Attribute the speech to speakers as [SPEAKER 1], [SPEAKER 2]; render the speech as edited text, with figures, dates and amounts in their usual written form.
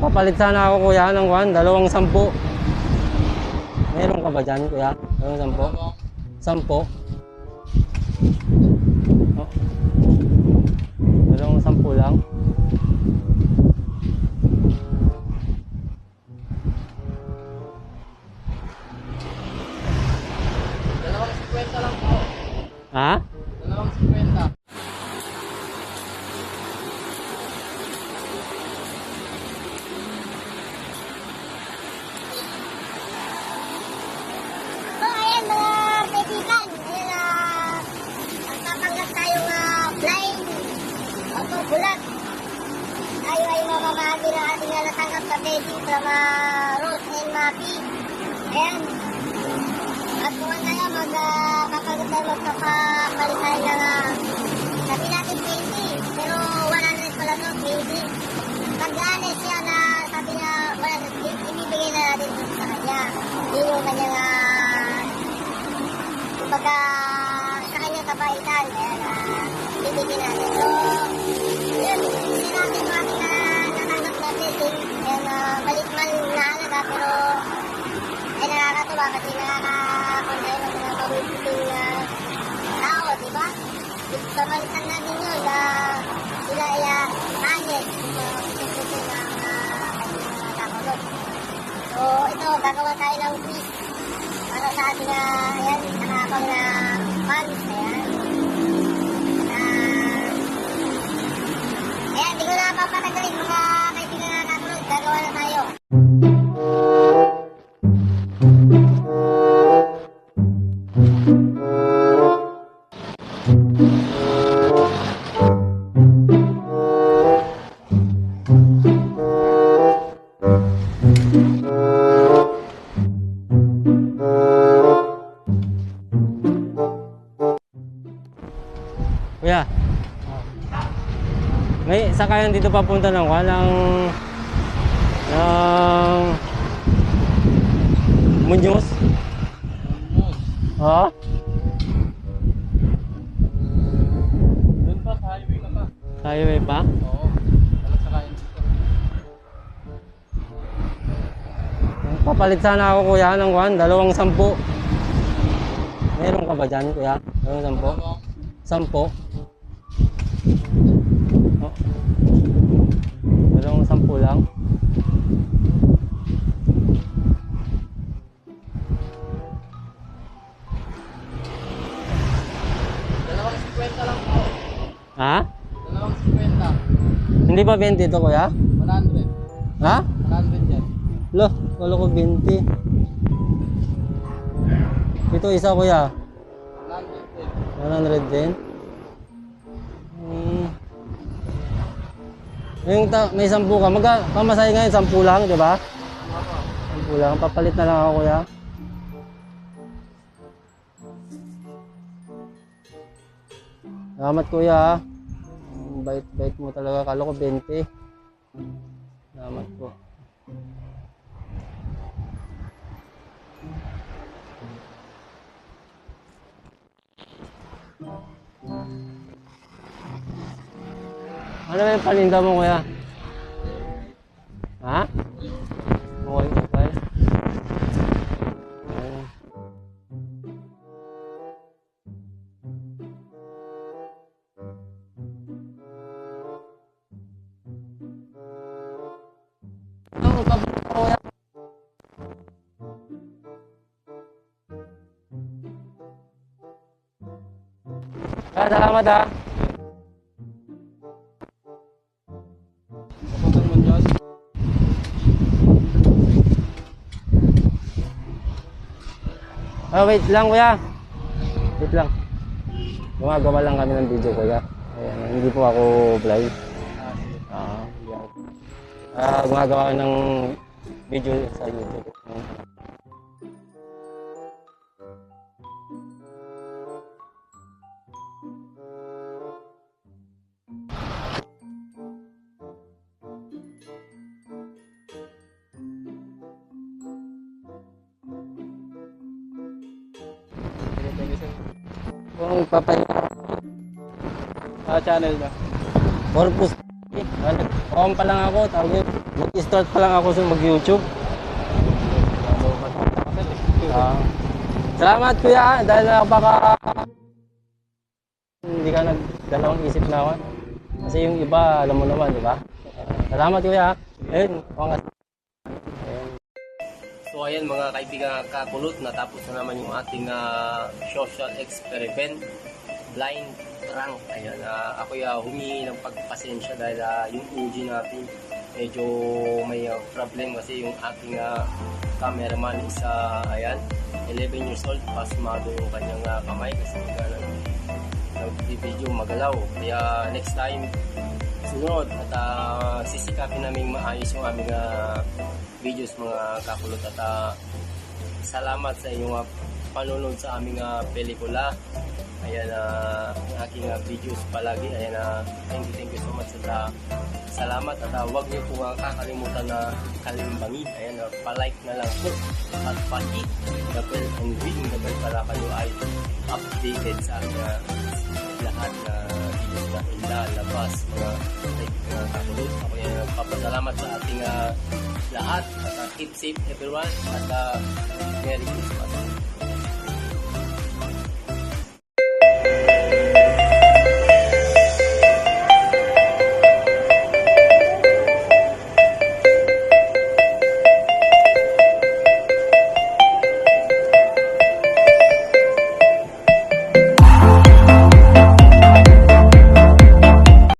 [SPEAKER 1] Papalit sana ako kuya ng 210. Meron ka ba dyan kuya? 210? 10? Oh. 210 lang.
[SPEAKER 2] $2.50 lang po.
[SPEAKER 1] Ha?
[SPEAKER 2] $2.50.
[SPEAKER 3] So, ayan mga kaibigan. Ayan, magpapanggap tayong flying autobulat. Tayo ay mamamahagi ng ating natanggap na bedding from Rose and Mappy. Ayan. At kung tayo magpapanggap tayo magpapapalit tayo ng sabi natin 20. Pero 100 pala to, 20. Pag-anes siya na sabi niya 100, ibibigay na natin sa kanya. Yun yung kanyang kumbaga sa kanyang kabaitan. Ayan, ibibigay natin. So, yun, hindi natin yung ating natanggap na bedding. Ayan, balik man na halaga, pero ay nakakatuwa kasi nakakakonday ng mga pabubuting tao, diba? Pabalitan natin yun na sila ay honest puputin ng kanyang kakulog. So, ito, gagawa tayo ng quiz para sa ating, ayan, nakakapang na fans, ayan. Ayan, di ko na papatagalin mga kaibigan na kakulog, gagawa na tayo.
[SPEAKER 1] Kuya. May sakayan dito papunta ng Muñoz. Ha?
[SPEAKER 2] Doon pa, sa highway ka pa.
[SPEAKER 1] Highway pa?
[SPEAKER 2] Oo. Walang sakayan dito.
[SPEAKER 1] Papalit sana ako kuya ng 210. Meron ka ba dyan kuya? 210? 10? Oh. 210 lang.
[SPEAKER 2] $2.50 lang po.
[SPEAKER 1] Ha?
[SPEAKER 2] $2.50.
[SPEAKER 1] Hindi ba 20 ito kuya?
[SPEAKER 2] 100.
[SPEAKER 1] Ha?
[SPEAKER 2] 100 yan.
[SPEAKER 1] Lo, wala ko 20. Ito isa kuya.
[SPEAKER 2] 100 din.
[SPEAKER 1] 100 din. Yung may 10 ka. Pamasahe ngayon 10 lang, di ba? 10 lang. Papalit na lang ako kuya. Salamat kuya. Bait mo talaga. Kala ko 20. Salamat po. Ano ba yung paninda mo kuya? Ha? Okay, okay. Ayun. Ano, pabalik ko kuya? Salamat ha.
[SPEAKER 2] Papuntang Muñoz.
[SPEAKER 1] Wait lang kuya. Wait lang. Gumagawa lang kami ng video kuya. Ayan, hindi po ako vlog. Gumagawa ko ng video sa YouTube. Kung papahinga
[SPEAKER 2] Sa channel na.
[SPEAKER 1] purpose. On pa lang ako, tawag yun. Mag-start pa lang ako sa mag-YouTube. Salamat kuya dahil napaka hindi ka nagdalawang isip na ako. Kasi yung iba alam mo naman, di ba? Salamat kuya. Ayun, wangas.
[SPEAKER 2] So ayan mga kaibigan kakulot, natapos na naman yung ating social experiment, blind prank. Ayan, ako humingi ng pagpasensya dahil yung OG natin medyo may problem kasi yung ating cameraman is ayan, 11 years old, pasmado yung kanyang kamay kasi nag-video magalaw. Kaya next time sunod at sisikapin namin maayos yung aming videos mga kakulot at salamat sa inyong panonood sa aming pelikula. Ayan, ang aking videos palagi. Ayan, thank you so much at salamat at huwag niyo po kakalimutan na kalimbangin. Ayan, pa-like na lang po at pa-hit the bell and ring the bell para kayo ay updated sa aking lahat na videos na ilalabas mga kakulot. Ako yan nagpapasalamat sa ating lahat at keep safe everyone at Merry Christmas.